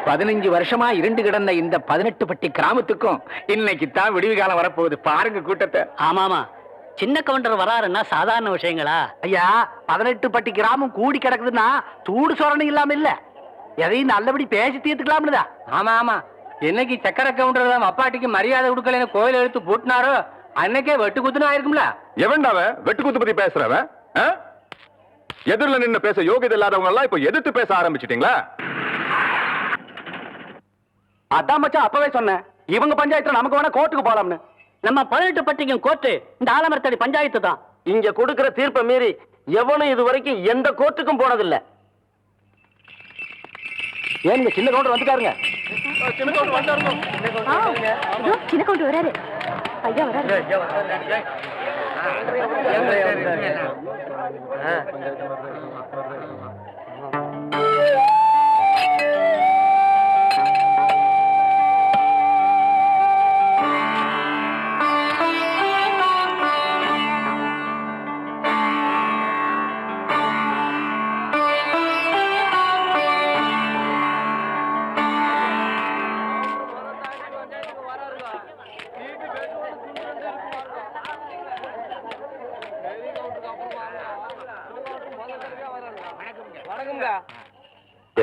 15 வருஷமா இருண்டு கிடந்த இந்த 18 பட்டி கிராமத்துக்கும் இன்னைக்கு தான் விடிவு காலம் வரப்போகுது. பாருங்க கூட்டத்தை. ஆமாமா, சின்ன கவுண்டர் வராருன்னா சாதாரண விஷயங்களா ஐயா? 18 பட்டி கிராமம் கூடி கிடக்குதுன்னா சூடு சொரணை இல்லாம இல்ல, எதையும் நல்லபடி பேசி தீர்த்துக்கலாம்னுதா. ஆமா ஆமா, என்னைக்கு சக்கர கவுண்டர் அப்பாட்டிக்கு மரியாதை கொடுக்கலன்னு கோயில் எடுத்து பூட்டினாரோ அன்னைக்கே வெட்டு குத்துனா ஆயிருக்கும்ல. எவன்டாவ வெட்டு குத்து பத்தி பேசுறவன்? எதிரில் நின்று பேச யோகியதை இல்லாதவங்க எல்லாம் இப்ப எதிர்த்து பேச ஆரம்பிச்சிட்டீங்களா? அதான் மச்சான் அப்பவே சொன்னேன், இவங்க பஞ்சாயத்துல நமக்கு வேணா கோர்ட்டுக்கு போலாம்னு. நம்ம 18 பட்டிக்கும் கோர்ட்டு இந்த ஆலமரத்தடி பஞ்சாயத்து தான். இங்க கொடுக்கிற தீர்ப்பை மீறி எவனும் இது வரைக்கும் எந்த கோர்ட்டுக்கும் போனதில்லை. ஏன் சின்ன கவுண்டர் வந்துட்டாருங்க. சின்ன கவுண்டர் வராரு. ஐயா வராரு.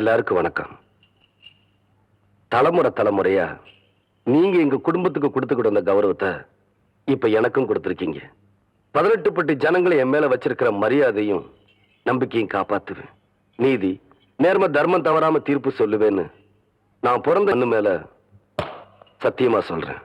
எல்லாருக்கும் வணக்கம். தலைமுறையா நீங்க எங்க குடும்பத்துக்கு கொடுத்துக்கிட்டு வந்த கௌரவத்தை இப்ப எனக்கும் கொடுத்திருக்கீங்க. 18 பட்டி ஜனங்களை என் மேல வச்சிருக்கிற மரியாதையும் நம்பிக்கையும் காப்பாத்துவேன். நீதி நேர்ம தர்மம் தவறாம தீர்ப்பு சொல்லுவேன்னு நான் பிறந்த அண்ணு மேல சத்தியமா சொல்றேன்.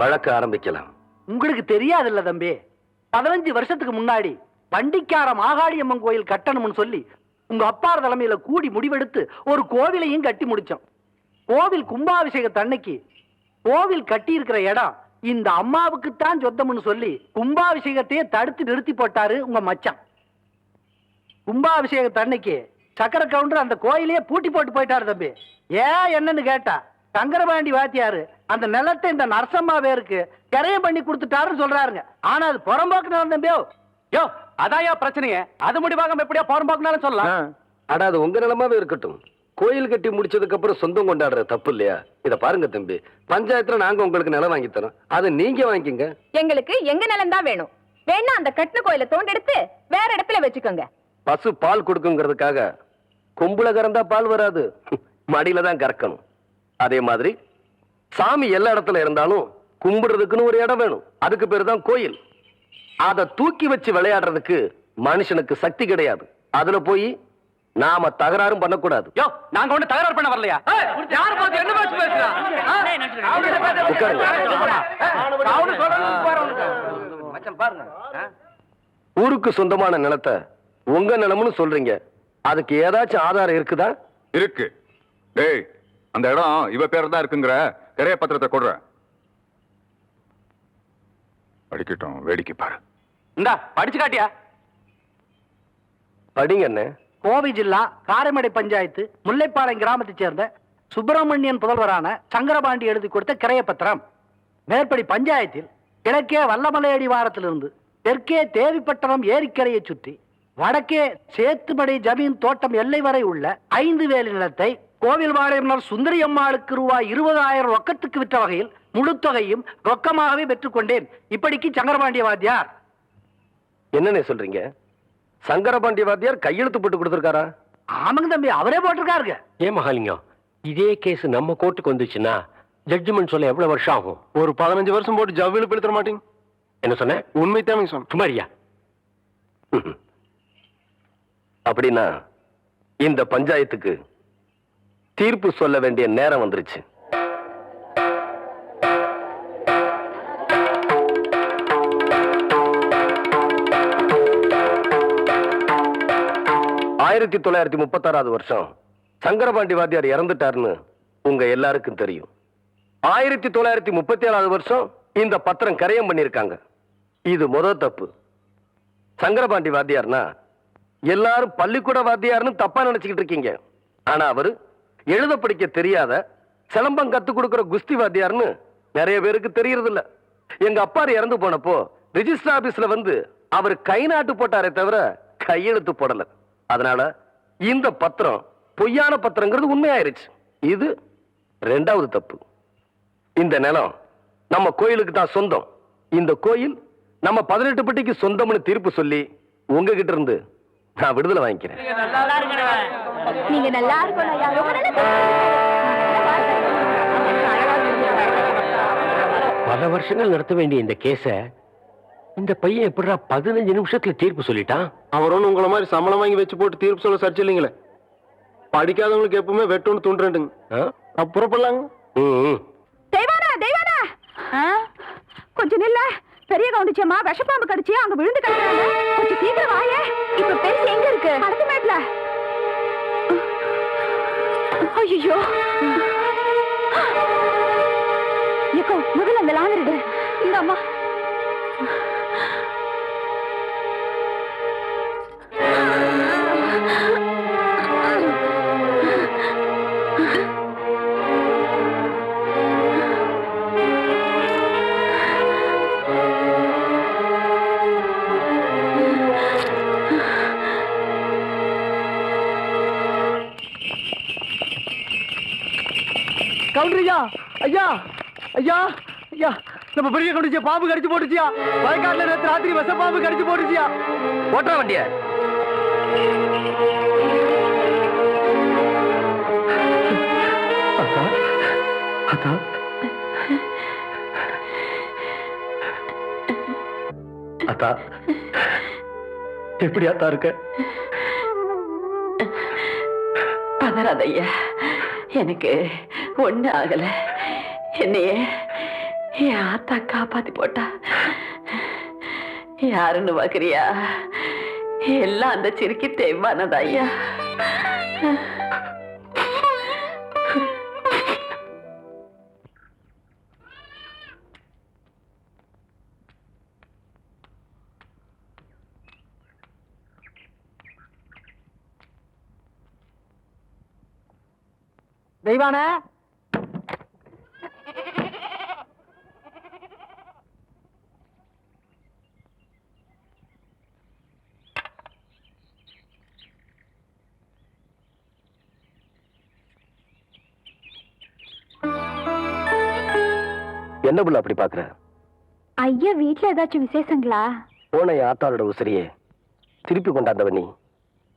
வழக்க ஆரம்பிக்கலாம். உங்களுக்கு தெரியாதுல்ல தம்பி, 15 வருஷத்துக்கு முன்னாடி பண்டிக்கார மாகாளியம்மன் கோயில் கட்டணும்னு சொல்லி உங்க அப்பா தலைமையில கூடி முடிவெடுத்து ஒரு கோவிலையும் கட்டி முடிச்சோம். கோவில் கும்பாபிஷேகத்தன்னைக்கு கோவில் கட்டி இருக்கிற இடம் இந்த அம்மாவுக்குத்தான் சொந்தம்னு சொல்லி கும்பாபிஷேகத்தையே தடுத்து நிறுத்தி போட்டாரு உங்க மச்சான். கும்பாபிஷேகத்தன்னைக்கு சக்கர கவுண்டர் அந்த கோயிலையே பூட்டி போட்டு போயிட்டாரு தம்பி. ஏன் என்னன்னு கேட்டா, சங்கரபாண்டி வாத்தியாரு அந்த நிலத்தை இந்த நரசம்மா பேருக்கு கரையம் பண்ணி கொடுத்துட்டாருன்னு சொல்றாருங்க. ஆனா அது புறம்போக்கு நிலம் தம்பியோ. யோ அதாயா பிரச்சனையே, அது முடிவாக எப்படியா புறம்போக்குனாலும் சொல்லலாம். அடா அது உங்க நிலமாவே இருக்கட்டும். கோயில் கட்டி முடிச்சதுக்கு அப்புறம் சொந்தம் கொண்டாடுற தப்பு இல்லையா? இத பாருங்க தம்பி, பஞ்சாயத்துல நாங்க உங்களுக்கு நிலம் வாங்கி தரோம், அதை நீங்க வாங்கிக்கங்க. எங்களுக்கு எங்க நிலம் தான் வேணும். வேணா அந்த கட்டின கோயிலை தோண்டெடுத்து வேற இடத்துல வச்சுக்கோங்க. பசு பால் கொடுக்குங்கிறதுக்காக கொம்புல கறந்தா பால் வராது, மடியில தான் கறக்கணும். அதே மாதிரி சாமி எல்லா இடத்துல இருந்தாலும் கும்பிடுறதுக்குன்னு ஒரு இடம் வேணும். அதுக்கு பேரு தான் கோயில். அதை தூக்கி வச்சு விளையாடுறதுக்கு மனுஷனுக்கு சக்தி கிடையாது. அதுல போய் நாம தகராறும் பண்ணக்கூடாது. யோ நாங்க ஒண்ணு தகராறு பண்ண வரலையா? யார் பார்த்து என்ன பேச்சு பேசுறான்? ஊருக்கு சொந்தமான நிலத்தை உங்க நிலம்னு சொல்றீங்க, அதுக்கு ஏதாச்சும் ஆதாரம் இருக்குதா? இருக்கு. டேய், அந்த இடம் இவ பேர் தான் இருக்குங்கிற கிரைய பத்திரத்தை கொடுற. படிக்கட்டும், வேடிக்கை பாரு. இந்தா படிச்சு காட்டியா? படிங்க அண்ணே. கோவை ஜில்லா காரைமடை பஞ்சாயத்து முல்லைப்பாளையம் கிராமத்தை சேர்ந்த சுப்பிரமணியன் புதல்வரான சங்கரபாண்டி எழுதி கொடுத்த கிரைய பத்திரம். மேற்படி பஞ்சாயத்தில் கிழக்கே வல்லமலை அடிவாரத்திலிருந்து தெற்கே தேவிப்பட்டணம் ஏரிக்கரையை சுற்றி வடக்கே சேத்துமடை ஜமீன் தோட்டம் எல்லை வரை உள்ள 5 வேலி நிலத்தை கோவில் வாழையம்னர் சுந்தரி அம்மாளுக்கு ரூபாய் 20,000 ரொக்கத்துக்கு விற்ற வகையில் முழு தொகையும் ரொக்கமாகவே பெற்றுக்கொண்டேன். இப்படிக்கு சங்கரபாண்டிய வாத்தியார். என்னன்னு சொல்றீங்க? சங்கரபாண்டிய வாத்தியார் கையெழுத்து போட்டு கொடுத்திருக்காரா? ஆமாங்க தம்பி, அவரே போட்டிருக்காருங்க. ஏன் மகாலிங்கம், இதே கேஸ் நம்ம கோர்ட்டுக்கு வந்துச்சுன்னா ஜட்ஜ்மெண்ட் சொல்ல எவ்வளவு வருஷம் ஆகும்? ஒரு 15 வருஷம் போட்டு ஜவ்வில பெடுத்துற மாட்டீங்க. என்ன சொன்ன? உண்மை தான் சொன்ன. சுமாரியா? அப்படின்னா இந்த பஞ்சாயத்துக்கு தீர்ப்பு சொல்ல வேண்டிய நேரம் வந்துருச்சு. ஆயிரத்தி 1936 வருஷம் சங்கரபாண்டி வாத்தியார் இறந்துட்டாருன்னு உங்க எல்லாருக்கும் தெரியும். 1937 வருஷம் இந்த பத்திரம் கரையம் பண்ணிருக்காங்க. இது முதல் தப்பு. சங்கரபாண்டி வாத்தியார்னா எல்லாரும் பள்ளிக்கூட வாத்தியார்னு தப்பா நினைச்சுக்கிட்டு இருக்கீங்க. ஆனா அவரு எழுத படிக்க தெரியாத சிலம்பம் கத்து கொடுக்கிற குஸ்தி வாத்தியார்னு நிறைய பேருக்கு தெரியறது இல்ல. எங்க அப்பா இறந்து போனப்போ ரிஜிஸ்டர் ஆபீஸ்ல வந்து அவர் கை நாட்டு போட்டாரே தவிர கையெழுத்து போடல. அதனால இந்த பத்திரம் பொய்யான பத்திரங்கிறது உண்மையாயிருச்சு. இது ரெண்டாவது தப்பு. இந்த நிலம் நம்ம கோயிலுக்கு தான் சொந்தம். இந்த கோயில் நம்ம 18 பட்டிக்கு சொந்தம்னு தீர்ப்பு சொல்லி உங்ககிட்ட இருந்து நான் விடுதலை வாங்கிக்கிறேன். நீங்க நல்லா இருக்கணும் ஐயா. ரொம்ப நல்லா பல வருஷங்கள் நடத்த வேண்டிய இந்த கேஸ இந்த பையன் எப்படிடா 15 நிமிஷத்துல தீர்ப்பு சொல்லிட்டான்? அவரும் உங்களை மாதிரி சம்பளம் வாங்கி வச்சு போட்டு தீர்ப்பு சொல்ல சரிச்சு இல்லைங்களே. படிக்காதவங்களுக்கு எப்பவுமே வெட்டோன்னு தூண்டுறேன்டுங்க. புறப்படலாங்க. தெய்வானா தெய்வானா கொஞ்சம் நில்ல. பெரிய கவுண்டிச்சம்மா விஷப்பாம்பு கடிச்சு அங்க விழுந்து கிடக்குறாங்க. கொஞ்சம் சீக்கிரம் வாயே. இப்ப பெருசு எங்க இருக்கு? கடத்து மேட்ல. ஐயோ ஏக்கோ முதல்ல அந்த லாந்தர் இந்த அம்மா. கவுண்டரியா, ஐயா ஐயா ஐயா, நம்ம பெரிய கவுண்டிச்சியா பாம்பு கடிச்சு போட்டுச்சியா. வயக்காட்டுல நேற்று ராத்திரி விஷ பாம்பு கடிச்சு போட்டுச்சியா. ஓட்டுற வண்டிய அத்தா எப்படி அத்தா இருக்க? பதறாதையா, எனக்கு ஒண்ணு ஆகல. என்னைய என் ஆத்தா காப்பாத்தி போட்டா. யாருன்னு பாக்குறியா? எல்லாம் அந்த சிரிக்கி தேவானதா ஐயா. தெய்வான என்ன புள்ள அப்படி பாக்குற? ஐயா வீட்டுல ஏதாச்சும் விசேஷங்களா? போன என் ஆத்தாளோட உசிரியே திருப்பி கொண்டாந்தவ நீ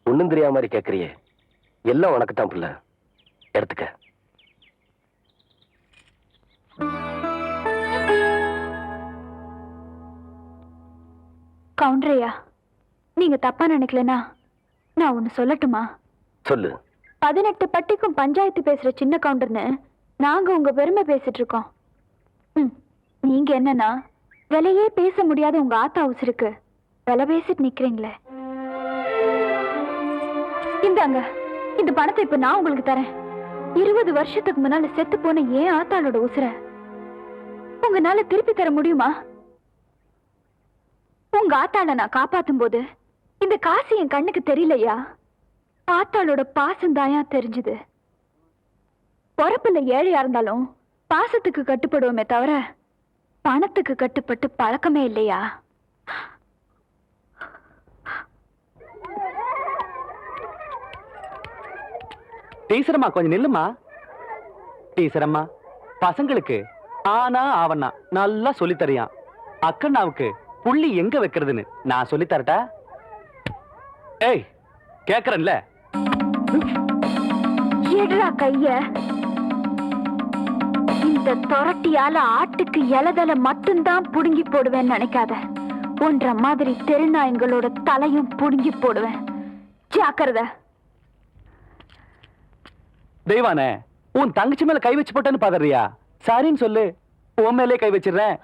ஒண்ணும் தெரியாம மாதிரி கேக்குறியே. எல்லாம் உனக்கு தான் புள்ள, எடுத்துக்க. கவுண்டரையா, நீங்க தப்பா நினைக்கலனா நான் ஒண்ணு சொல்லட்டுமா? சொல்லு. 18 பட்டிக்கும் பஞ்சாயத்து பேசுற சின்ன கவுண்டர்னு நாங்க உங்க பெருமை பேசிட்டு இருக்கோம். நீங்க என்னன்னா விலையே பேச முடியாத உங்க ஆத்தா உசுருக்கு விலை பேசிட்டு நிக்கிறீங்களே. இந்தாங்க, இந்த பணத்தை இப்ப நான் உங்களுக்கு தரேன். 20 வருஷத்துக்கு முன்னால செத்து போன ஏன் ஆத்தாளோட உசுர உங்களால திருப்பி தர முடியுமா? உங்க ஆத்தாள நான் காப்பாத்தும் போது இந்த காசு என் கண்ணுக்கு தெரியலையா. ஆத்தாளோட பாசம் தாயா தெரிஞ்சுது. பொறப்புல ஏழையா இருந்தாலும் பாசத்துக்கு கட்டுப்படுவோமே தவிர பணத்துக்கு கட்டுப்பட்டு பழக்கமே இல்லையா. டீச்சரம்மா கொஞ்சம் நில்லுமா. டீச்சரம்மா, பசங்களுக்கு ஆனா ஆவண்ணா நல்லா சொல்லித்தரியான். அக்கண்ணாவுக்கு புள்ளி எங்க வைக்கிறதுன்னு நான் சொல்லி தரட்டா? ஏய், கேக்குறேன்ல. எடுறா கைய. இந்த தொரட்டியால ஆட்டுக்கு இலதலை மட்டும்தான் புடுங்கி போடுவேன்னு நினைக்காத. ஒன்ற மாதிரி தெருநாயங்களோட தலையும் புடுங்கி போடுவேன். ஜாக்கிரதை. தெய்வானே, உன் தங்கச்சி மேல கை வச்சு போட்டேன்னு பாதறியா? சரின்னு சொல்லு, உன் மேலே கை வச்சிடுறேன்.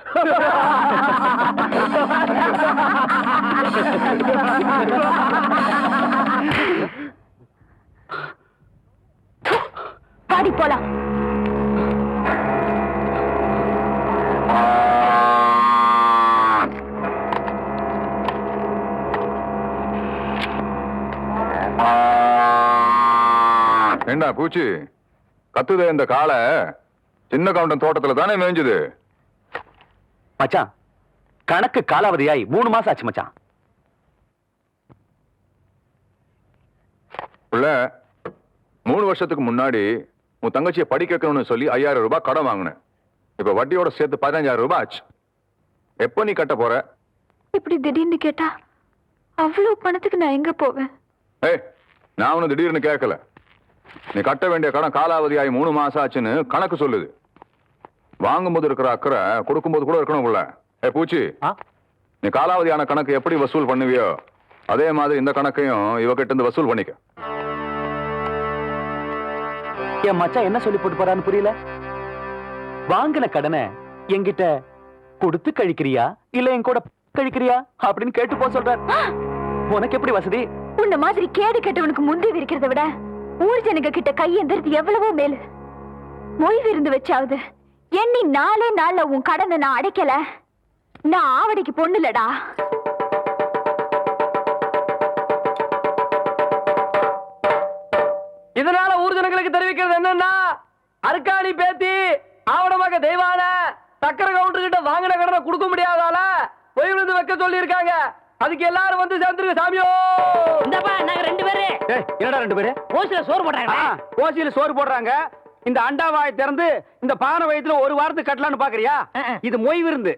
பாடி போலாம். என்ன பூச்சி கத்துதே இந்த காளை? சின்ன கவுண்டன் தோட்டத்துல தானே மேய்ஞ்சுது. மச்சான் கணக்கு காலாவதியாய் 3 மாசம் ஆச்சு மச்சான். உள்ள 3 வருஷத்துக்கு முன்னாடி உன் தங்கச்சியை படிக்க வைக்கணும்னு சொல்லி 5000 ரூபாய் கடன் வாங்கினேன். இப்ப வட்டியோட சேர்த்து 15000 ரூபாய் ஆச்சு. எப்போ நீ கட்ட போற? இப்படி திடீர்னு கேட்டா அவ்வளவு பணத்துக்கு நான் எங்க போவேன்? ஏய், நான் உன்னை திடீர்னு கேட்கல. நீ கட்ட வேண்டிய கடன் காலாவதியாகி 3 மாசம் ஆச்சுன்னு கணக்கு சொல்லுது. வாங்கும்போது இருக்கிற அக்கறை கொடுக்கும்போது கூட இருக்கணும் உள்ள. பூச்சி, நீ காலாவதியான கணக்கு எப்படி வசூல் பண்ணுவியோ அதே மாதிரி இந்த கணக்கையும் இவகிட்ட இருந்து வசூல் பண்ணிக்க. என் மச்சான் என்ன சொல்லி போட்டு போறான்னு புரியல. வாங்கின கடனை என்கிட்ட கொடுத்து கழிக்கிறியா இல்ல என் கூட கழிக்கிறியா அப்படின்னு கேட்டு போ சொல்ற. உனக்கு எப்படி வசதி? உன்ன மாதிரி கேடு கெட்டவனுக்கு முந்தி இருக்கிறத விட ஊர் ஜனங்க கிட்ட கையெந்திரது எவ்வளவோ மேலு. மொய் விருந்து வச்சாவது எண்ணி 4 நாள்ல உன் கடனை நான் அடைக்கல, நான் ஆவடிக்கு பொண்ணுலடா. இதனால ஊர் ஜனங்களுக்கு தெரிவிக்கிறது என்னன்னா, அருக்காணி பேத்தி ஆவணமாக தெய்வான சக்கர கவுண்டர் கிட்ட வாங்கின கடனை கொடுக்க முடியாதால பொய் விழுந்து வைக்க சொல்லி இருக்காங்க. அதுக்கு எல்லாரும் வந்து சேர்ந்துருங்க சாமியோ. இந்தப்பா நாங்க 2 பேரு என்னடா 2 பேரு ஓசில சோறு போடுறாங்க. ஓசியில சோறு போடுறாங்க. இந்த அண்டாவாயை திறந்து இந்த பானை வயத்துல 1 வாரத்துக்கு கட்டலான்னு பாக்குறியா? இது மொய் விருந்து.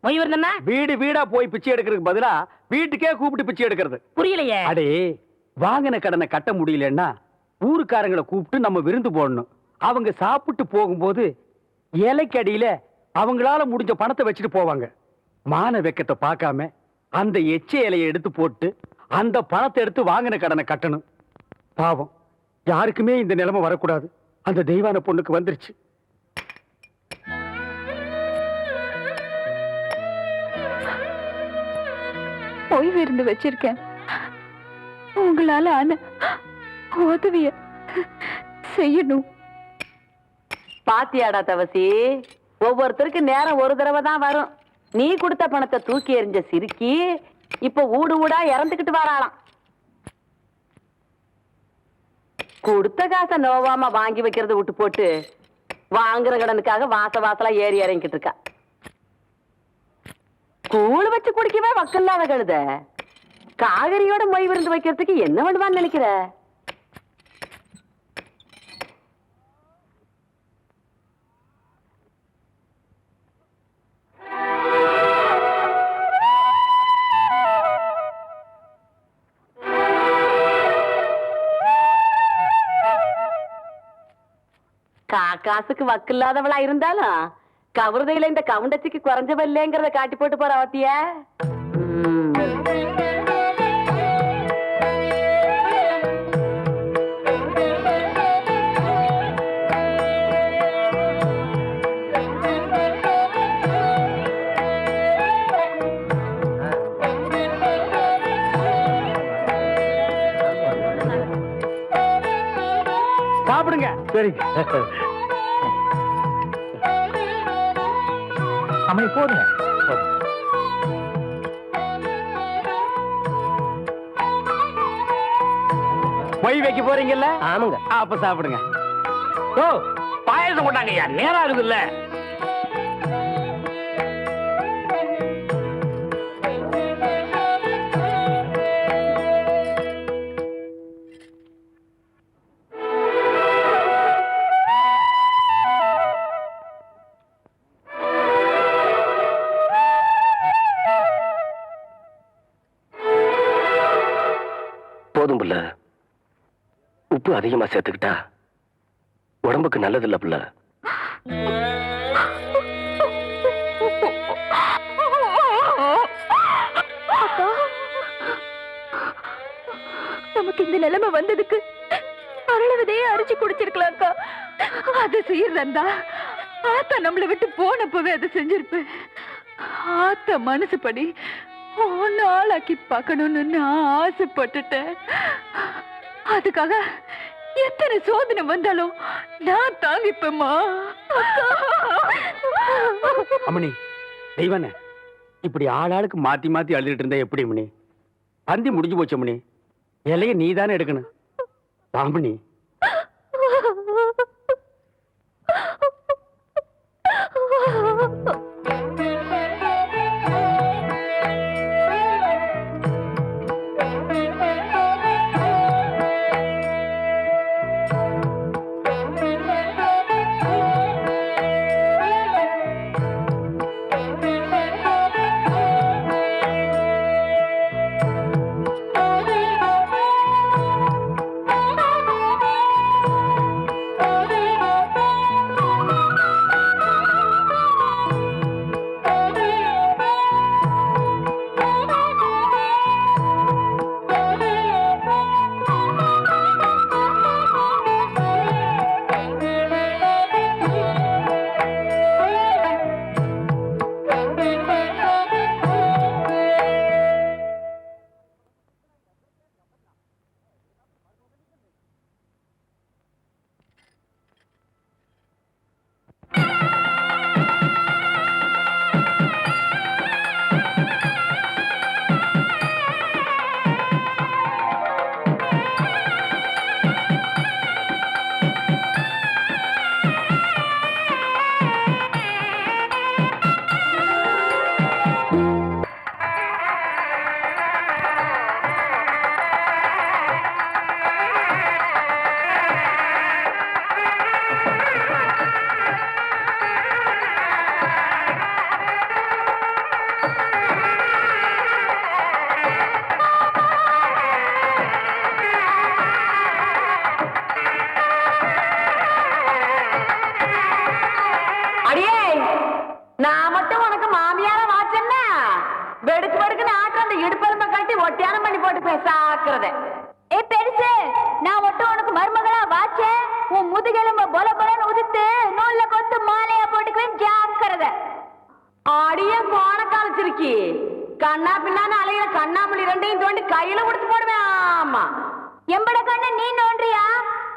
மொய் விருந்தா வீடு வீடா போய் பிச்சை எடுக்கிறதுக்கு பதிலா வீட்டுக்கே கூப்பிட்டு பிச்சை எடுக்கிறது. புரியலையே. அடே, வாங்கின கடனை கட்ட முடியலன்னா ஊருக்காரங்களை கூப்பிட்டு நம்ம விருந்து போடணும். அவங்க சாப்பிட்டு போகும்போது இலைக்கடியில அவங்களால முடிஞ்ச பணத்தை வச்சுட்டு போவாங்க. மான வெக்கத்தை பார்க்காம அந்த எச்ச இலையை எடுத்து போட்டு அந்த பணத்தை எடுத்து வாங்கின கடனை கட்டணும். பாவம், யாருக்குமே இந்த நிலைமை வரக்கூடாது. அந்த தெய்வான பொண்ணுக்கு வந்துருச்சு. ஓய்வு இருந்து வச்சிருக்கேன். உங்களால ஆன உதவிய செய்யணும். பாத்தியாடா தவசி, ஒவ்வொருத்தருக்கு நேரம் ஒரு தடவை தான் வரும். நீ கொடுத்த பணத்தை தூக்கி எறிஞ்ச சிரிக்கி இப்ப ஊடு ஊடா இறந்துகிட்டு வராளாம். கொடுத்த காசை நோவாம வாங்கி வைக்கிறத விட்டு போட்டு வாங்குற கடனுக்காக வாசலா ஏறி இறங்கிட்டு இருக்கா. கூழ் வச்சு குடிக்கவே வக்கல்லாத கழுத காகரியோட மொய் விருந்து வைக்கிறதுக்கு என்ன பண்ணுவான்னு நினைக்கிற? காசுக்கு வக்கில்லாதவளா இருந்தாலும் கவருதையில இந்த கவுண்டச்சிக்கு குறைஞ்சவ இல்லைங்கிறத காட்டி போட்டு போற அவத்திய. சாப்பிடுங்க. சரிங்க. அம்மா போடுங்க. மொய் வைக்க போறீங்கல்ல? ஆமாங்க. அப்ப சாப்பிடுங்க. ஓ, பாயசம் கொண்டாங்க. நேரம் இருக்குல்ல. போதும் புள்ள, உப்பு அதிகமா சேர்த்துக்கிட்டா உடம்புக்கு நல்லதில்ல புள்ள. நமக்கு இந்த நிலைமை வந்ததுக்கு அருளவதையே அரிச்சு குடிச்சிருக்கலாம் அக்கா. அதை செய்யறதா ஆத்தா நம்மளை விட்டு போனப்பவே அதை செஞ்சிருப்பேன். ஆத்தா மனசுப்படி ஒன்னு ஆளாக்கி பார்க்கணும்னு நான் ஆசைப்பட்டுட்டேன். அதுக்காக எத்தனை சோதனை வந்தாலும் நான் தாங்கிப்பேம்மா. அம்மணி, தெய்வானே, இப்படி ஆளாளுக்கு மாத்தி மாத்தி அழுதுட்டு இருந்தா எப்படி மணி? பந்தி முடிஞ்சு போச்சு மணி. இலைய நீ தானே எடுக்கணும். பாம்பணி, பேசாக்குறத. ஏ பெருசு, நான் மட்டும் உனக்கு மருமகளா வாச்சேன், உன் முதுகெலும்ப பொல பொலன்னு உதித்து நூல்ல கொத்து மாலையா போட்டுக்குவேன், ஜாக்கிரதை. அடியே கோணக்கால சிரிக்கி, கண்ணா பின்னான்னு அலையில கண்ணாமூலி ரெண்டையும் தோண்டி கையில கொடுத்து போடுவேன். ஆமா, எம்பட கண்ண நீ நோன்றியா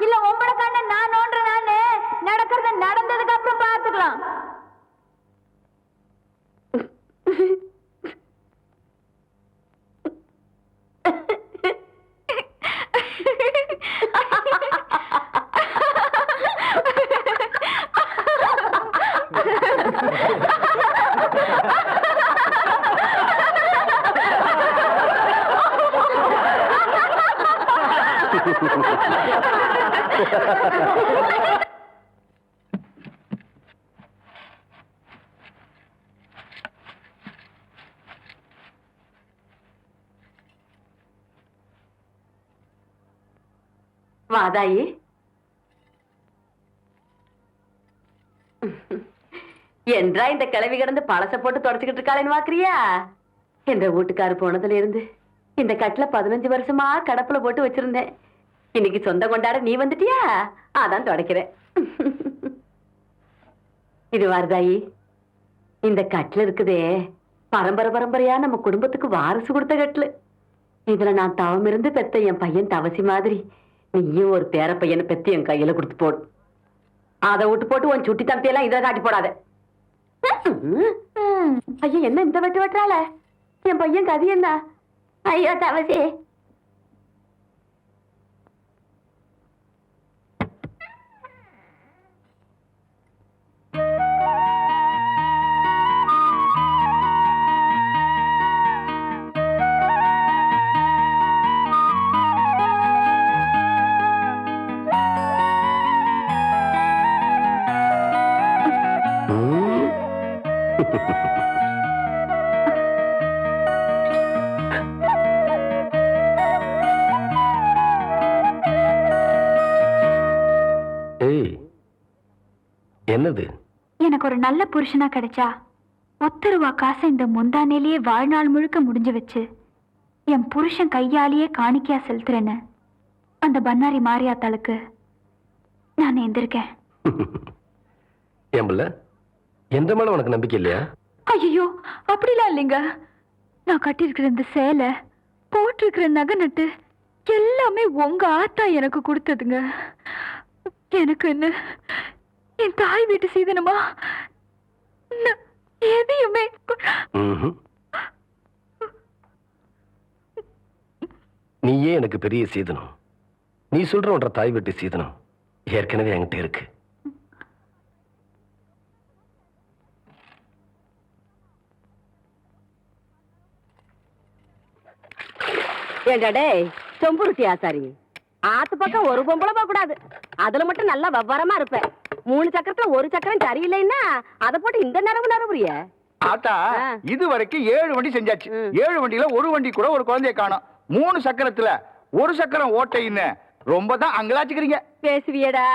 இல்ல உம்பட கண்ண நான் நோன்றேனான்னு நடக்கிறது நடந்ததுக்கு அப்புறம் பாத்துக்கலாம். வாதாயி, என்றா இந்த கிளவி கிடந்து பழச போட்டு தொடச்சுக்கிட்டு இருக்காளேன்னு பாக்குறியா? என்ற வீட்டுக்காரு போனதுல இருந்து இந்த கட்டில 15 வருஷமா கடப்புல போட்டு வச்சிருந்தேன். இன்னைக்கு சொந்த கொண்டாட நீ வந்துட்டியா, அதான் தொடக்கிறேன். இது வாரதாயி, இந்த கட்டில இருக்குதே பரம்பரை பரம்பரையா நம்ம குடும்பத்துக்கு வாரிசு கொடுத்த கட்டில். இதுல நான் தவம் இருந்து பெத்த என் பையன் தவசி மாதிரி நீயும் ஒரு பேர பையனை பெத்து என் கையில கொடுத்து போடு. அதை விட்டு போட்டு உன் சுட்டி தம்பியெல்லாம் இதை காட்டி போடாத. ஐயா, என்ன இந்த வெட்டு வெட்டுறாள? என் பையன் கதி என்ன? ஐயோ தவசி, என்னது? எனக்கு ஒரு நல்ல புருஷனா கிடைச்சா 10 ரூபா காசை இந்த முந்தானேலேயே வாழ்நாள் முழுக்க முடிஞ்சு வச்சு என் புருஷன் கையாலேயே காணிக்கையா செலுத்துறேன்னு அந்த பன்னாரி மாரியாத்தாளுக்கு நான் எந்திருக்கேன். ஏம்பல, எந்த மேல உனக்கு நம்பிக்கை இல்லையா? ஐயோ, அப்படிலாம் இல்லைங்க. நான் கட்டியிருக்கிற இந்த சேலை, போட்டிருக்கிற நகை நட்டு எல்லாமே உங்க ஆத்தா எனக்கு கொடுத்ததுங்க. எனக்கு என்ன என் தாய் வீட்டு சீதனமா எதையுமே. நீயே எனக்கு பெரிய சீதனம். நீ சொல்ற ஒன்ற தாய் வீட்டு சீதனம் ஏற்கனவே என்கிட்ட இருக்கு. ஏண்டே சொம்புருட்டி ஆசாரி, ஆத்து பக்கம் ஒரு பொம்பளை போக கூடாது. அதுல மட்டும் நல்லா விவரமா இருப்பேன். 3 சக்கரத்துல ஒரு சக்கரம் சரியில்லைன்னா அதை போட்டு இந்த நரம்புறிய. ஆத்தா, இது வரைக்கும் 7 வண்டி செஞ்சாச்சு. 7 வண்டியில ஒரு வண்டி கூட ஒரு குழந்தைய காணோம். 3 சக்கரத்துல ஒரு சக்கரம் ஓட்டைன்னு ரொம்ப தான் அங்கலாச்சுக்கிறீங்க. பேசுவியடா,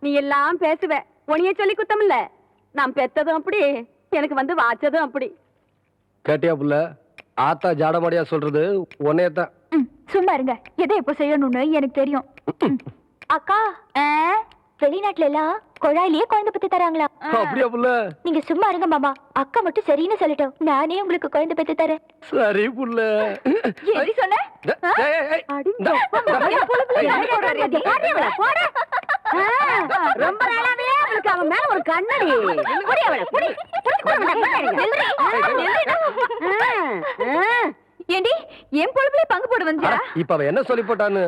நீ எல்லாம் பேசுவ. உனிய சொல்லி குத்தம் இல்ல. நான் பெத்ததும் அப்படி, எனக்கு வந்து வாச்சதும் அப்படி. கேட்டியா புள்ள? ஆத்தா ஜாடமாடியா சொல்றது உன்னையத்தான். சும்மா இருங்க. எதை எப்போ செய்யணும்னு எனக்கு தெரியும். அக்கா, வெளிநாட்டுல எல்லாம் குழாயிலேயே குழந்தை பத்தி தராங்களா? அப்படியா புள்ள? நீங்க சும்மா இருங்க மாமா. அக்கா மட்டும் சரின்னு சொல்லிட்டோம். நானே உங்களுக்கு குழந்தை பத்தி தரேன். சரி புள்ள. எப்படி சொன்ன? ரொம்ப நாளாவே அவளுக்கு அவன் மேல ஒரு கண்ணடி. ஏண்டி, என் பொழுப்புல பங்கு போட வந்தியா? இப்ப அவ என்ன சொல்லி போட்டான்னு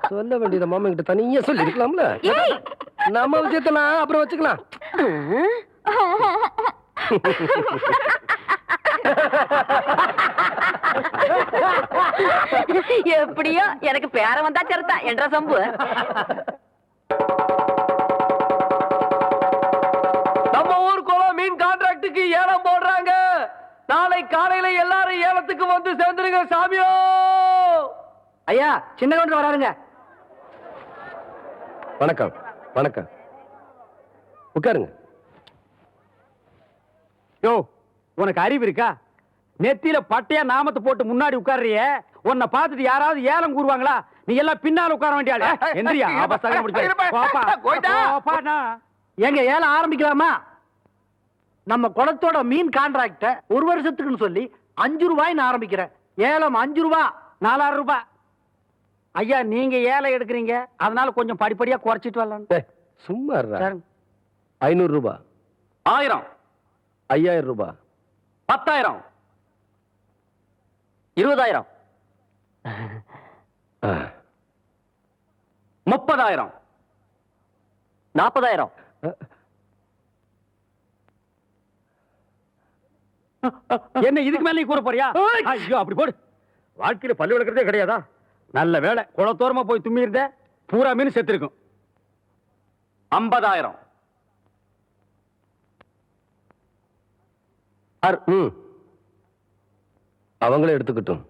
சொல்ல வேண்டியத மாமா கிட்ட தனியா சொல்லி இருக்கலாம்ல. நம்ம விஷயத்தெல்லாம் அப்புறம் வச்சுக்கலாம். எப்படியோ எனக்கு பேர வந்தா சரிதான் என்ற சம்பு. நம்ம ஊர் குளம் மீன் கான்ட்ராக்டுக்கு ஏலம் போடுறாங்க. நாளை காலையில எல்லாரும் ஏலத்துக்கு வந்து சேர்ந்துருங்க சாமியோ. ஐயா, சின்ன கவுண்டர் வராருங்க. வணக்கம். வணக்கம். உட்காருங்க. யோ, உனக்கு அறிவு இருக்கா? நெத்தியில பட்டையா நாமத்தை போட்டு முன்னாடி உட்கார்றிய உன்னை பார்த்துட்டு யாராவது ஏலம் கூறுவாங்களா? நீ எல்லாம் பின்னால உட்கார வேண்டிய ஆளு. எந்திரியா அபசகரம் முடிச்சு எங்க ஏலம் ஆரம்பிக்கலாமா? நம்ம குளத்தோட மீன் கான்ட்ராக்ட ஒரு வருஷத்துக்குன்னு சொல்லி 5 ரூபாய்னு ஆரம்பிக்கிறேன். ஏலம் 5 ரூபா, 4000 ரூபாய். ஐயா நீங்க ஏலம் எடுக்கிறீங்க, அதனால கொஞ்சம் படிப்படியா குறைச்சிட்டு வரலாம். சும்மா 500 ரூபாய், 1000, 5000 ரூபாய், 10,000, 20,000, 30,000, 40,000. என்ன இதுக்கு மேல நீ கூற போறியா? ஐயோ அப்படி போடு. வாழ்க்கையில பல்லு விளக்குறதே கிடையாதா? நல்ல வேலை குளத்தோரமா போய் தும்மி இருந்த, பூரா மீன் செத்து இருக்கும். 50,000. அவங்களே எடுத்துக்கிட்டும்.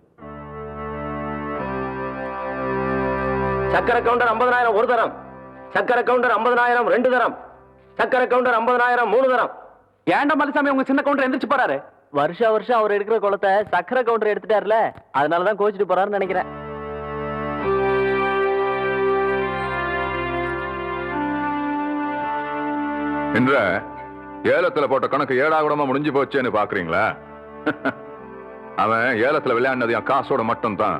சக்கரை கவுண்டர் 50,000 ஒரு தரம், சக்கரை கவுண்டர் 50,000 2 தரம், சக்கரை கவுண்டர் 50,000 3 தரம். ஏன்டா மலிசாமி உங்க சின்ன கவுண்டர் எந்திரிச்சு போறாரு? வருஷம் அவர் எடுக்கிற குளத்தை சக்கரை கவுண்டர் எடுத்துட்டாருல, அதனாலதான் கோச்சிட்டு போறாருன்னு நினைக்கிறேன். என்ற ஏலத்துல போட்ட கணக்கு ஏடாகுடமா முடிஞ்சு போச்சேன்னு பாக்குறீங்களா? அவன் ஏலத்துல விளையாடினது என் காசோட மட்டும் தான்.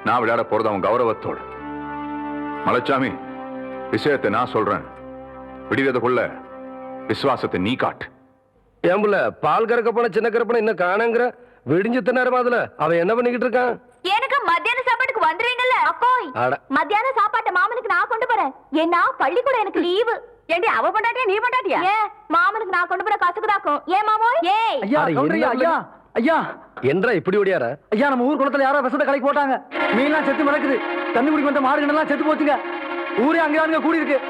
நான் விளையாட போறது அவன் கௌரவத்தோட. மலைச்சாமி, விஷயத்தை நான் சொல்றேன். விடியதுக்குள்ள விசுவாசத்தை நீ காட்டு. ஏம்புல பால் கறக்க போன சின்ன கரப்பன இன்னும் காணங்கிற விடிஞ்சு தின்னாரு அதுல அவன் என்ன பண்ணிக்கிட்டு இருக்கான்? எனக்கு மத்தியான சாப்பாட்டுக்கு வந்துருவீங்கல்ல அக்கோய்? அட. மத்தியான சாப்பாட்டை மாமனுக்கு நான் கொண்டு போறேன். ஏன்னா பள்ளிக்கூடம் எனக்கு லீவு. ஏண்டி அவ பண்ணாட்டியா நீ பண்ணாட்டியா? ஏ மாமனுக்கு நான் கொண்டு போற கசக்குதாக்கும். ஏ மாமோய் ஏய் ஐயா அட, கவுண்டர் ஐயா, என்ன ஐயா ஐயா என்றா இப்படி ஓடியார? ஐயா நம்ம ஊர் குளத்துல யாரோ விஷத்தை கலக்கி போட்டாங்க. மீன்லாம் செத்து மிதக்குது. தண்ணி குடிக்க வந்த மாடு எல்லாம் செத்து போச்சுங்க. ஊரே அங்க கூடி இருக்கு.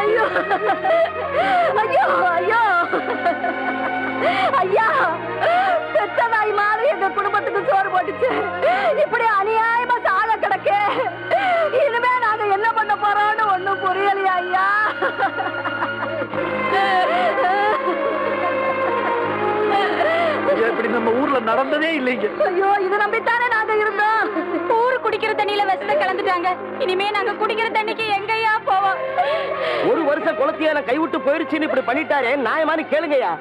ஐயோ ஐயோ ஐயோ ஐயா, பெத்த நாய் மாதிரி எங்க குடும்பத்துக்கு சோறு போட்டுச்சு. இப்படி அநியாயமா சாக கிடக்கு. இனிமே நாங்க என்ன பண்ண போறோம்னு ஒண்ணும் புரியலையா ஐயா? இப்படி நம்ம ஊர்ல நடந்ததே இல்லைங்க. ஐயோ இதை நம்பித்தானே நாங்க இருந்தோம். ஊரு குடிக்கிற தண்ணியில விஷத்தை கலந்துட்டாங்க. இனிமே நாங்க குடிக்கிற தண்ணிக்கு எங்கயா போவோம்? ஒரு வருஷம் குளத்தியால கைவிட்டு போயிருச்சுன்னு இப்படி பண்ணிட்டாரே, நியாயமானு கேளுங்கய்யா.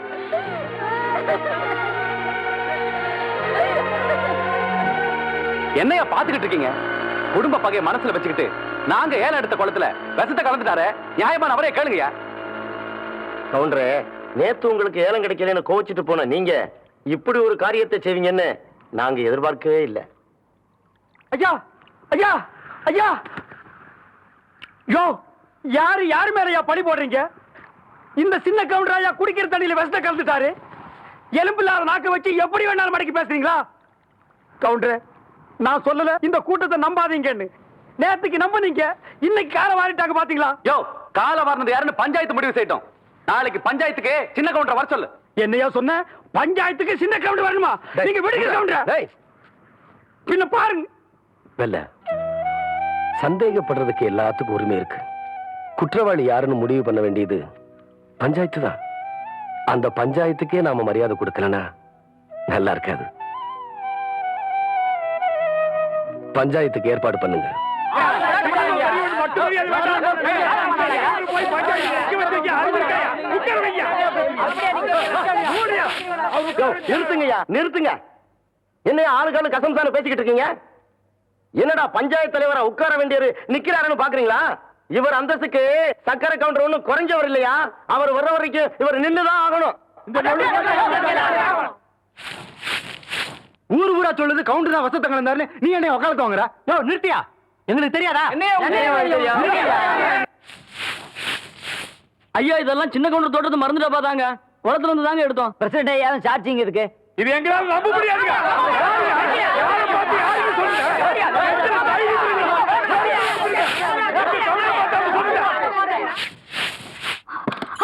என்னையா பாத்துக்கிட்டு இருக்கீங்க? குடும்ப பகையை மனசுல வச்சுக்கிட்டு நாங்க ஏலம் எடுத்த குளத்துல விஷத்தை கலந்துட்டாரு, நியாயமான அவரே கேளுங்கயா. கவுண்டரே, நேத்து உங்களுக்கு ஏலம் கிடைக்கலன்னு கோச்சிட்டு போன நீங்க இப்படி ஒரு காரியத்தை செய்வீங்கன்னு நாங்க எதிர்பார்க்கவே இல்லை. ஐயா ஐயா ஐயா யோ, யாரு மேலயா பழி போடுறீங்க? இந்த சின்ன கவுண்டர் ஐயா குடிக்கிற தண்ணியில விஷத்தை கலந்துட்டாரு. எலும்பில்லாத நாக்க வச்சு எப்படி வேணாலும் மடக்கி பேசுறீங்களா? கவுண்டர், நான் சொல்லல இந்த கூட்டத்தை நம்பாதீங்கன்னு. நேத்துக்கு நம்புனீங்க, இன்னைக்கு கால வாரிட்டாங்க பாத்தீங்களா? யோ, கால வாரினது யாருன்னு பஞ்சாயத்து முடிவு செய்யட்டும். நாளைக்கு பஞ்சாயத்துக்கு சின்ன கவுண்டர் வர சொல்லு. என்னையா சொன்ன? பஞ்சாயத்துக்கு சின்ன கவுண்டர் வரணுமா? நீங்க விடுங்க கவுண்டர். பின்ன பாருங்க. வெல்ல, சந்தேகப்படுறதுக்கு எல்லாத்துக்கும் உரிமை இருக்கு. குற்றவாளி யாருன்னு முடிவு பண்ண வேண்டியது பஞ்சாயத்து தான். அந்த பஞ்சாயத்துக்கே நாம மரியாதை கொடுக்கலனா நல்லா இருக்காது. பஞ்சாயத்துக்கு ஏற்பாடு பண்ணுங்க. நிறுத்துங்கய்யா, நிறுத்துங்க. என்ன ஆளுக்கான கசம்சான பேசிக்கிட்டு இருக்கீங்க? என்னடா பஞ்சாயத்து தலைவரா உட்கார வேண்டியவர் நிக்கிறாருன்னு பாக்குறீங்களா? இவர் அந்தஸ்துக்கு சக்கரை கவுண்டர் ஒண்ணும் குறைஞ்சவர் இல்லையா? அவர் வர்ற வரைக்கும் இவர் நின்னுதான் ஆகணும். ஊர் ஊரா சொல்லுது கவுண்டர் தான் வசத்த கலந்தாரு. நீ என்ன உட்காந்து வாங்குற? யோ நிறுத்தியா? எங்களுக்கு தெரியாதா? ஐயா, இதெல்லாம் சின்ன கவுண்டர் தோட்டத்தை மறந்துட்டா பாத்தாங்க. குளத்துல இருந்து தாங்க எடுத்தோம். பிரசிடண்ட் ஐயா சார்ஜிங் இருக்கு. இது எங்களால நம்ப முடியாதுங்க.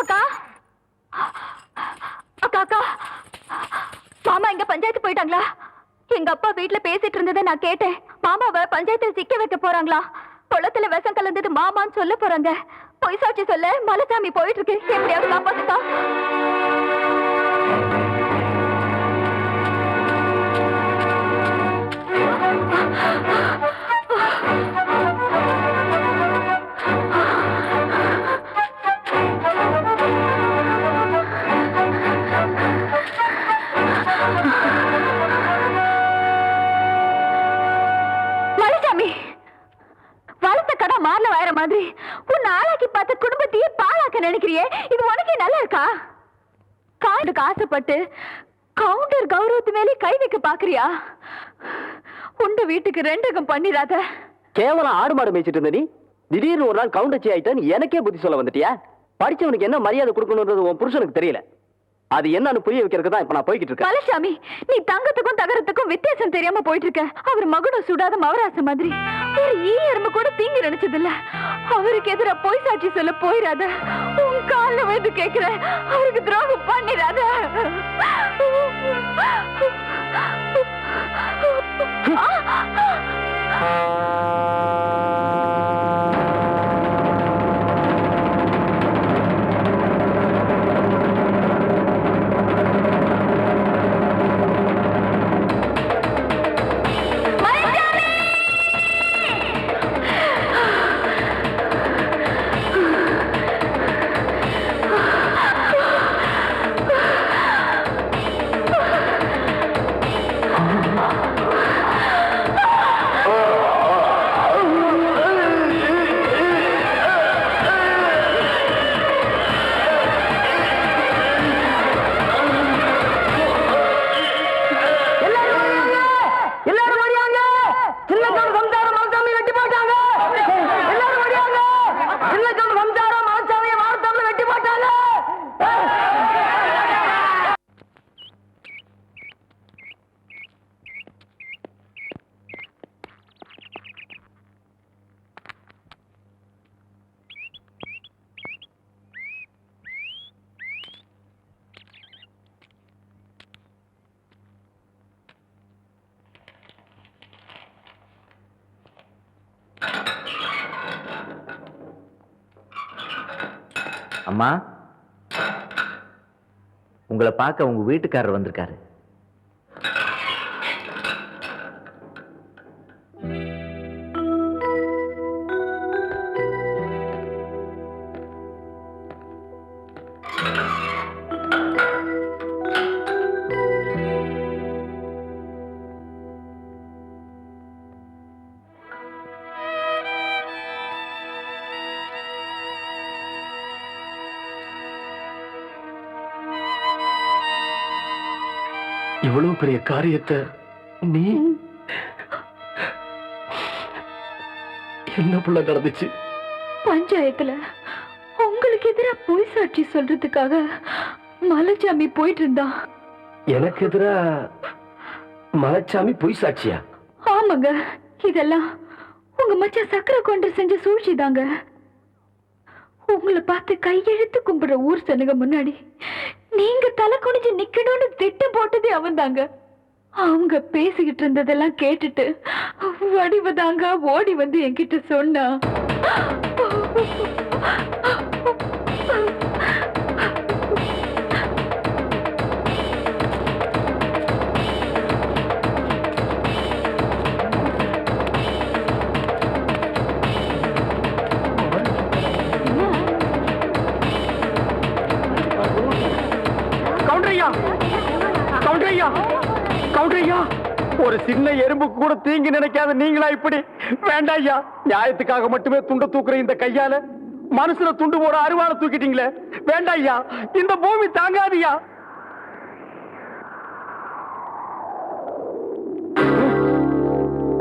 அக்கா அக்கா அக்கா மாமா மாமா இங்க பஞ்சாயத்து போயிட்டாங்களா? எங்க அப்பா வீட்டுல பேசிட்டு இருந்ததை நான் கேட்டேன். மாமாவை பஞ்சாயத்துல சிக்க வைக்க போறாங்களா? குளத்துல விஷம் கலந்தது மாமான்னு சொல்ல போறாங்க. பொய் சாட்சி சொல்ல மலைசாமி போயிட்டு இருக்கு. எப்படியாவது காப்பாத்துக்கா. மலைசாமி, வளர்த்த கடை மாறல வயற மாதிரி உன் ஆளாக்கி பார்த்த குடும்பத்தையே பாழாக்க நினைக்கிறியே, இது உனக்கே நல்லா இருக்கா? காண்டுக்கு ஆசைப்பட்டு கவுண்டர் கௌரவத்து மேலே கை வைக்க பாக்குறியா? உண்ட வீட்டுக்கு ரெண்டகம் பண்ணிராத. கேவலம் ஆடு மாடு மேய்ச்சிட்டு இருந்த நீ திடீர்னு ஒரு நாள் கவுண்டச்சி ஆயிட்டான்னு எனக்கே புத்தி சொல்ல வந்துட்டியா? படிச்சவனுக்கு என்ன மரியாதை கொடுக்கணும்ன்றது உன் புருஷனுக்கு தெரியல. அது என்னன்னு புரிய வைக்கிறதுக்கு தான் இப்ப நான் போய்கிட்டு இருக்கேன். மலைசாமி, நீ தங்கத்துக்கும் தகரத்துக்கும் வித்தியாசம் தெரியாம போயிட்டு இருக்க. அவர் மகுடம் சுடாத மவராச மாதிரி ஒரு ஈ எறும்பு கூட தீங்கி நினைச்சது இல்ல. அவருக்கு எதிரா பொய் சாட்சி சொல்ல போயிடாத. உன் கால்ல வந்து கேக்குறேன், அவருக்கு துரோகம் பண்ணிடாத. அம்மா, உங்களை பார்க்க உங்க வீட்டுக்காரர் வந்திருக்காரு. இவ்வளவு பெரிய காரியத்தை நீ என்ன புள்ள நடந்துச்சு? பஞ்சாயத்துல உங்களுக்கு எதிரா பொய் சாட்சி சொல்றதுக்காக மலைச்சாமி போயிட்டு இருந்தா. எனக்கு எதிரா மலைச்சாமி பொய் சாட்சியா? ஆமாங்க, இதெல்லாம் உங்க மச்சான் சக்கரை கொண்டு செஞ்ச சூழ்ச்சிதாங்க. உங்களை பார்த்து கையெழுத்து கும்பிடுற ஊர் சனுங்க முன்னாடி நீங்க தலை குனிஞ்சு நிக்கணும்னு திட்டம் போட்டதே அவன் தாங்க. அவங்க பேசிக்கிட்டு இருந்ததெல்லாம் கேட்டுட்டு வடிவதாங்க ஓடி வந்து என்கிட்ட சொன்னா. ஒரு சின்ன எறும்புக்கு கூட தீங்கி நினைக்காத நீங்களா இப்படி? வேண்டாம் ஐயா, நியாயத்துக்காக மட்டுமே துண்ட தூக்குற இந்த கையால மனசுல துண்டு போட அருவாளை தூக்கிட்டீங்களே. வேண்டாம் ஐயா, இந்த பூமி தாங்காதியா.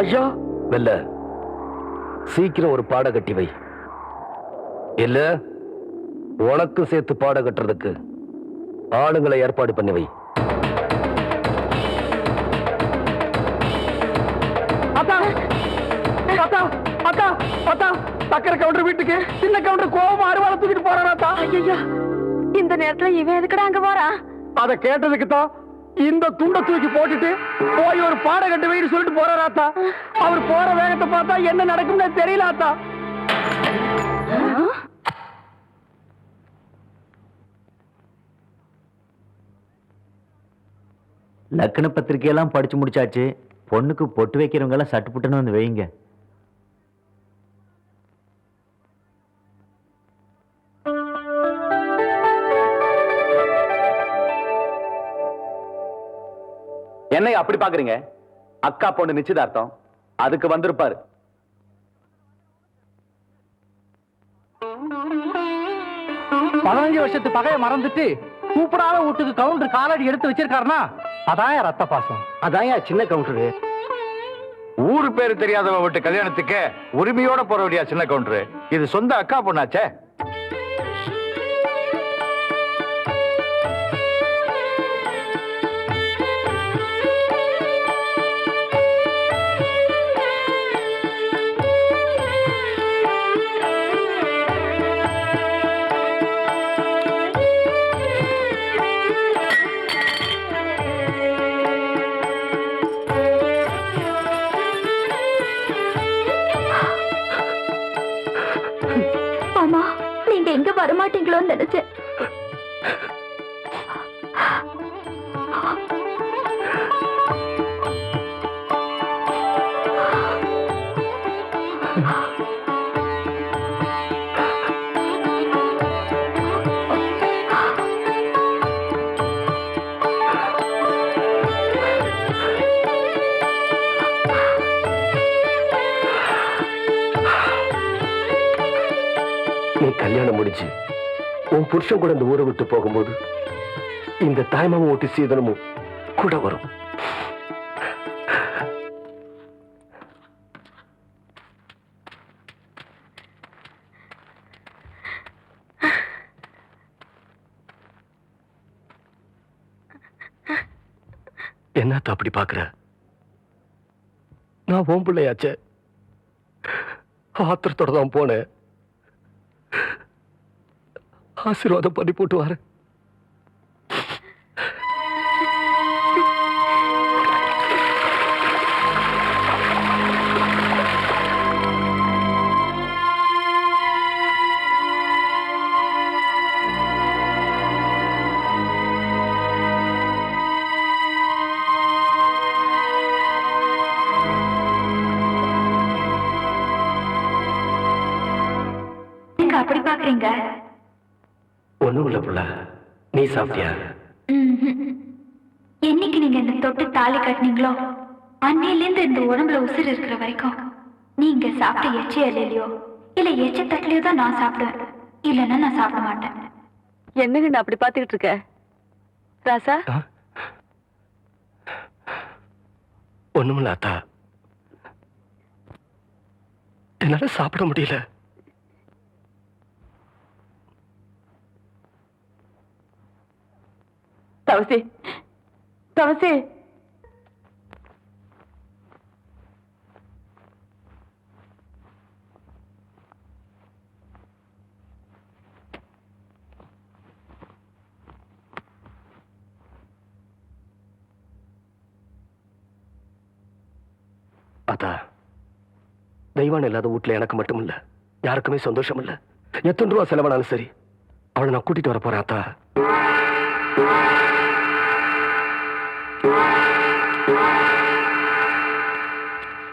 ஐயா வெல்ல, சீக்கிரம் ஒரு பாட கட்டி வை. இல்ல உனக்கு சேர்த்து பாட கட்டுறதுக்கு ஆளுங்களை ஏற்பாடு பண்ணி வை. சக்கரை கவுண்டர் வீட்டுக்கு சின்ன கவுண்டர் கோபமா அருவாளை தூக்கிட்டு போறானா? ஐயா, இந்த நேரத்துல இவன் எதுக்கடா அங்க போறான்? அதை கேட்டதுக்கு தான் இந்த துண்டை தூக்கி போட்டுட்டு போய் ஒரு பாடம் கட்டு வைன்னு சொல்லிட்டு போறாரு ஆத்தா. அவர் போற வேகத்தை பார்த்தா என்ன நடக்கும்னு தெரியல ஆத்தா. லக்ன பத்திரிகையெல்லாம் படிச்சு முடிச்சாச்சு. பொண்ணுக்கு பொட்டு வைக்கிறவங்க எல்லாம் சட்டு புட்டுன்னு வந்து வைங்க. என்னை அப்படி பாக்குறீங்க? அக்கா பொண்ணு நிச்சயதார்த்தம், அதுக்கு வந்திருப்பாரு. பதினஞ்சு வருஷத்து பகைய மறந்துட்டு கூப்பிடாத வீட்டுக்கு கவுண்டர் காலடி எடுத்து வச்சிருக்காருன்னா அதான் ரத்த பாசம். அதான் சின்ன கவுண்டரு. ஊரு பேரு தெரியாதவ விட்டு கல்யாணத்துக்கு உரிமையோட போற வழியா சின்ன கவுண்டரு. இது சொந்த அக்கா பொண்ணாச்சே. மாமா, நீங்க எங்க வரமாட்டீங்களோன்னு நினைச்சேன். நீ கல்யாணம் முடிச்சு உன் புருஷன் கூட இந்த ஊரை விட்டு போகும்போது இந்த தாய்மாமன் ஓட்டு சீதனமும் கூட வரும். என்னத்த அப்படி பாக்குற? நான் உன் பிள்ளையாச்சே, ஆத்திரத்தோட தான் போனேன். ஆசீர்வாதம் பண்ணி போட்டு வாரு. நீங்க அப்படி பாக்குறீங்க? ஒண்ணும் இல்ல புள்ள, நீ சாப்பிட்டியா? என்னைக்கு நீங்க இந்த தொட்டு தாலி கட்டினீங்களோ அன்னையிலேருந்து இந்த உடம்புல உசுறு இருக்கிற வரைக்கும் நீங்க சாப்பிட்ட எச்ச இலையிலையோ இல்ல எச்ச தட்டிலையோ தான் நான் சாப்பிடுவேன். இல்லைன்னா நான் சாப்பிட மாட்டேன். என்னங்க நான் அப்படி பாத்துக்கிட்டு இருக்க ராசா? ஒண்ணுமில்ல அத்தா, என்னால சாப்பிட முடியல. தவசி, தவசி, அத்தா, தெய்வான் இல்லாத வீட்டுல எனக்கு மட்டும் இல்ல, யாருக்குமே சந்தோஷம் இல்ல. எத்தனை ரூபா செலவானாலும் சரி அவளை நான் கூட்டிட்டு வர போறேன் அத்தா.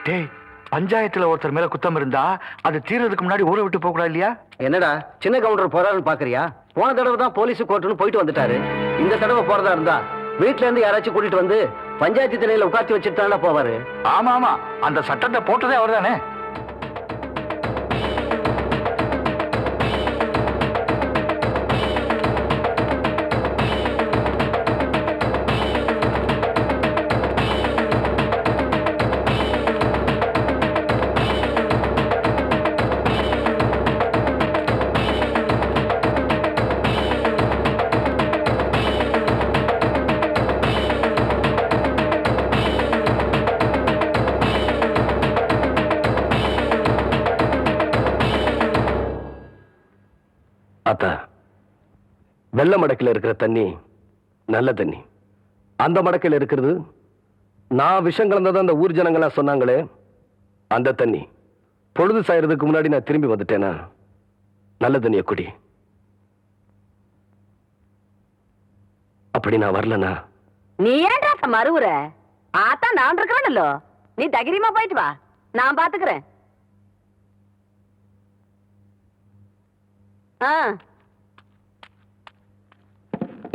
டேய், பஞ்சாயத்துல ஒருத்தர் மேல குத்தம் இருந்தா அது தீர்றதுக்கு முன்னாடி ஊரை விட்டு போக கூடாது இல்லையா? என்னடா சின்ன கவுண்டர் போறாருன்னு பாக்குறியா? போன தடவை தான் போலீஸ் கோர்ட்டுன்னு போயிட்டு வந்துட்டாரு. இந்த தடவை போறதா இருந்தா வீட்டுல இருந்து யாராச்சும் கூட்டிட்டு வந்து பஞ்சாயத்து திணையில உட்காத்தி வச்சுட்டு போவாரு. ஆமா ஆமா, அந்த சட்டத்தை போட்டதே அவர் தானே. அத்தா, வெள்ள மடக்கில் இருக்கிற தண்ணி நல்ல தண்ணி. அந்த மடக்கையில் இருக்கிறது நான் விஷம் கலந்தது அந்த ஊர் ஜனங்களா சொன்னாங்களே அந்த தண்ணி. பொழுது சாயறதுக்கு முன்னாடி நான் திரும்பி வந்துட்டேனா நல்ல தண்ணிய குடி. அப்படி நான் வரலனா நீ ஏன்டா மறுவுற? ஆத்தா நான் இருக்கிறேன்ல, நீ தைரியமா போயிட்டு வா, நான் பாத்துக்கிறேன்.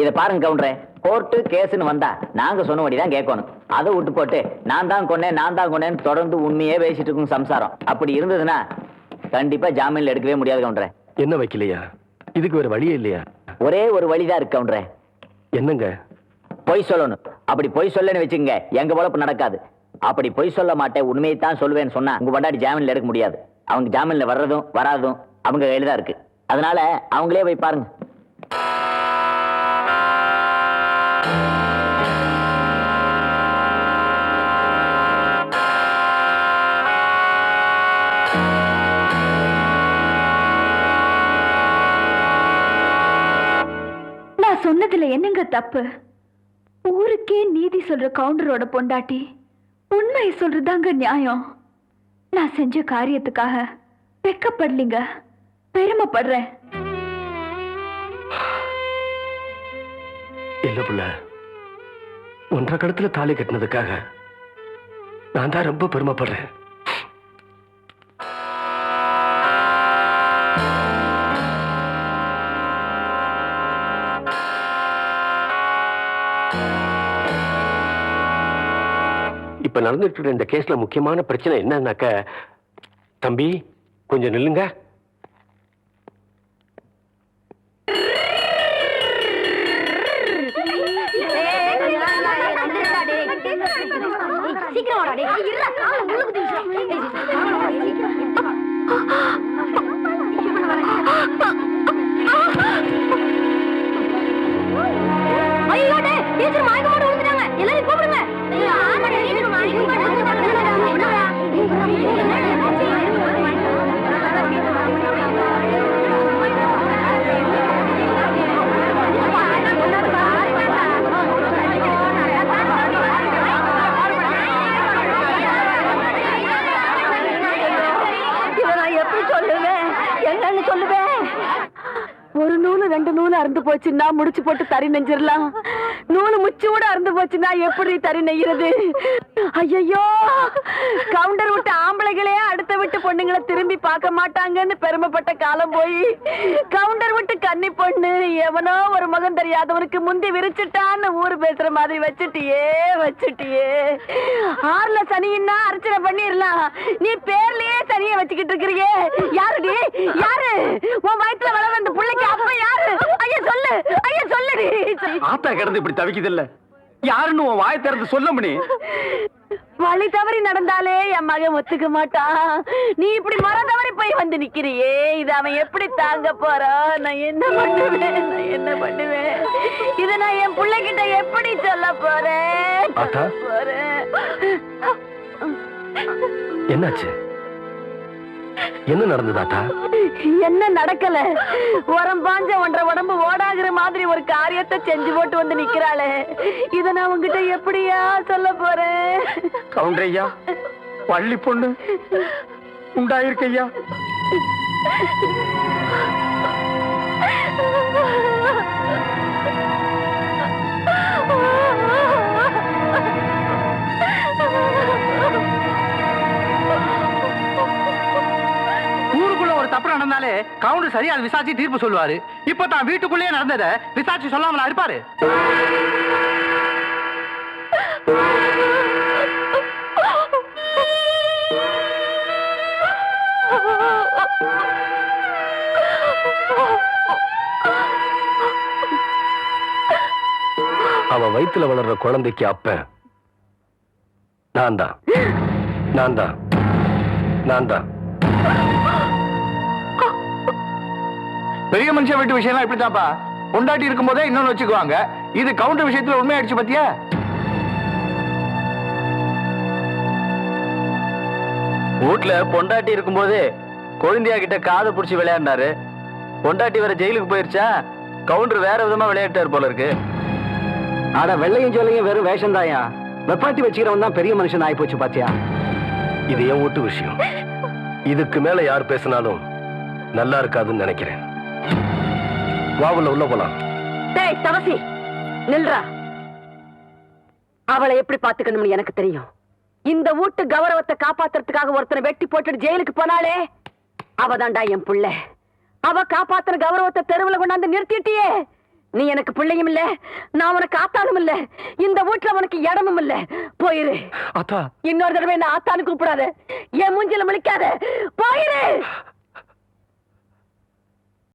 இத பாருங்க கவுண்டரே, கோர்ட்டு கேஸ்னு வந்தா நாங்க சொன்னபடிதான் கேட்கணும். அதை விட்டு போட்டு நான் தான் கொன்னேன்னு தொடர்ந்து உண்மையே பேசிட்டு இருக்கும் சம்சாரம். அப்படி இருந்ததுன்னா கண்டிப்பா ஜாமீன்ல எடுக்கவே முடியாது கவுண்டரே. என்ன வைக்கலையா? இதுக்கு வேற வழியே இல்லையா? ஒரே ஒரு வழிதான் இருக்கு கவுண்டரே. என்னங்க? பொய் சொல்லணும். அப்படி பொய் சொல்லன்னு வச்சுங்க எங்க பொழப்பு நடக்காது. அப்படி பொய் சொல்ல மாட்டேன், உண்மையை தான் சொல்லுவேன்னு சொன்னா உங்க பொண்டாட்டி ஜாமீன்ல எடுக்க முடியாது. அவங்க ஜாமீன்ல வர்றதும் வராதும் அவங்க கையில தான் இருக்கு. அதனால அவங்களே போய் பாருங்க. நான் சொன்னதுல என்னங்க தப்பு? ஊருக்கே நீதி சொல்ற கவுண்டரோட பொண்டாட்டி உண்மையை சொல்றதாங்க நியாயம். நான் செஞ்ச காரியத்துக்காக வெக்கப்படலீங்க, பெருமைப்படுறேன். இல்ல புள்ள, 1.5 கடத்துல தாலி கட்டினதுக்காக நான் தான் ரொம்ப பெருமைப்படுறேன். இப்ப நடந்துட்டு இருக்கிற இந்த கேஸ்ல முக்கியமான பிரச்சனை என்னன்னாக்க, தம்பி கொஞ்சம் நில்லுங்க. ஒரு நூலு 2 நூலு அறுந்து போச்சுன்னா முடிச்சு போட்டு தறி நெஞ்சிடலாம். நூலு முச்சூட அறுந்து போச்சுன்னா எப்படி தறி நெய்கிறது? ஐயோ, கவுண்டர் விட்டு ஆம்பளைகளே அடுத்த விட்டு பொண்ணுங்களை திரும்பி பார்க்க மாட்டாங்கன்னு பெருமைப்பட்ட காலம் போய் கவுண்டர் விட்டு கன்னி பொண்ணு எவனோ ஒரு மகன் தெரியாதவனுக்கு முந்தி விரிச்சிட்டான்னு ஊரு பேசுற மாதிரி வச்சுட்டியே. ஆறுல சனின்னா அர்ச்சனை பண்ணிடலாம், நீ பேர்லயே சனியை வச்சுக்கிட்டு இருக்கிறியே. யாருடி? யாரு உன் வயிற்றுல வள வந்த பிள்ளைக்கு அப்ப யாரு? ஐயா சொல்லு, ஐயா சொல்லுடி. ஆத்தா கிடந்து இப்படி தவிக்குது இல்ல, யாருன்னு உன் வாயை திறந்து சொல்ல முடி. வழி தவறி நடந்தாலே என் மகன் ஒத்துக்க மாட்டான். நீ இப்படி மர தவறி போய் வந்து நிக்கிறியே, இது அவன் எப்படி தாங்க போறான்? நான் என்ன பண்ணுவேன்? இத நான் என் பிள்ளைகிட்ட எப்படி சொல்ல போறேன்? என்னாச்சு? என்ன நடந்தது ஆத்தா? என்ன நடக்கல? உரம் பாஞ்ச 1.5 உடம்பு ஓடாகிற மாதிரி ஒரு காரியத்தை செஞ்சு போட்டு வந்து நிக்கிறாளே, இத நான் உங்ககிட்ட எப்படியா சொல்ல போறேன்? கவுண்டரையா, பள்ளி பொண்ணு உண்டாயிருக்கையா. ஊருக்குள்ள ஒரு தப்பு நடந்தாலே கவுண்டர் சரியா விசாரிச்சு தீர்ப்பு சொல்லுவாரு. இப்ப தான் வீட்டுக்குள்ளே நடந்ததை விசாரிச்சு சொல்லாமலா இருப்பாரு? அவ வயித்துல வளர்ற குழந்தைக்கு அப்ப நான் தான். பெரிய மனுஷன் வீட்டு விஷயம்லாம் இப்படித்தாப்பா. பொண்டாட்டி இருக்கும் போதே இன்னொன்னு வச்சுக்குவாங்க. இது கவுண்டர் விஷயத்துல உண்மையாயிடுச்சு பாத்தியா? வீட்டுல பொண்டாட்டி இருக்கும்போது கொழுந்தியா கிட்ட காதை புடிச்சு விளையாடினாரு. பொண்டாட்டி வேற ஜெயிலுக்கு போயிருச்சா, கவுண்டர் வேற விதமா விளையாட்டாரு போல இருக்கு. ஆட வெள்ளையும் சொல்லையும் வெறும் வேஷம் தாயா. வெப்பாட்டி வச்சுக்கிறவன் தான் பெரிய மனுஷன் ஆகி போச்சு பாத்தியா. இது என் வீட்டு விஷயம். இதுக்கு மேல யார் பேசினாலும் நல்லா இருக்காதுன்னு நினைக்கிறேன். வாவுல உள்ள போலாம். டேய் தவசி நில்றா. அவளை எப்படி பாத்துக்கணும்னு எனக்கு தெரியும். இந்த வீட்டு கௌரவத்தை காப்பாத்துறதுக்காக ஒருத்தனை வெட்டி போட்டுட்டு ஜெயிலுக்கு போனாலே அவதான்டா என் புள்ள. அவ காப்பாத்துற கௌரவத்தை தெருவுல கொண்டாந்து நிறுத்திட்டியே. நீ எனக்கு பிள்ளையும் இல்ல, நான் உனக்கு ஆத்தானும் இல்ல, இந்த வீட்டுல உனக்கு இடமும் இல்ல. போயிரு. அத்தா இன்னொரு தடவை என்ன ஆத்தானு கூப்பிடாத, என் மூஞ்சில முழிக்காத. போயிரு.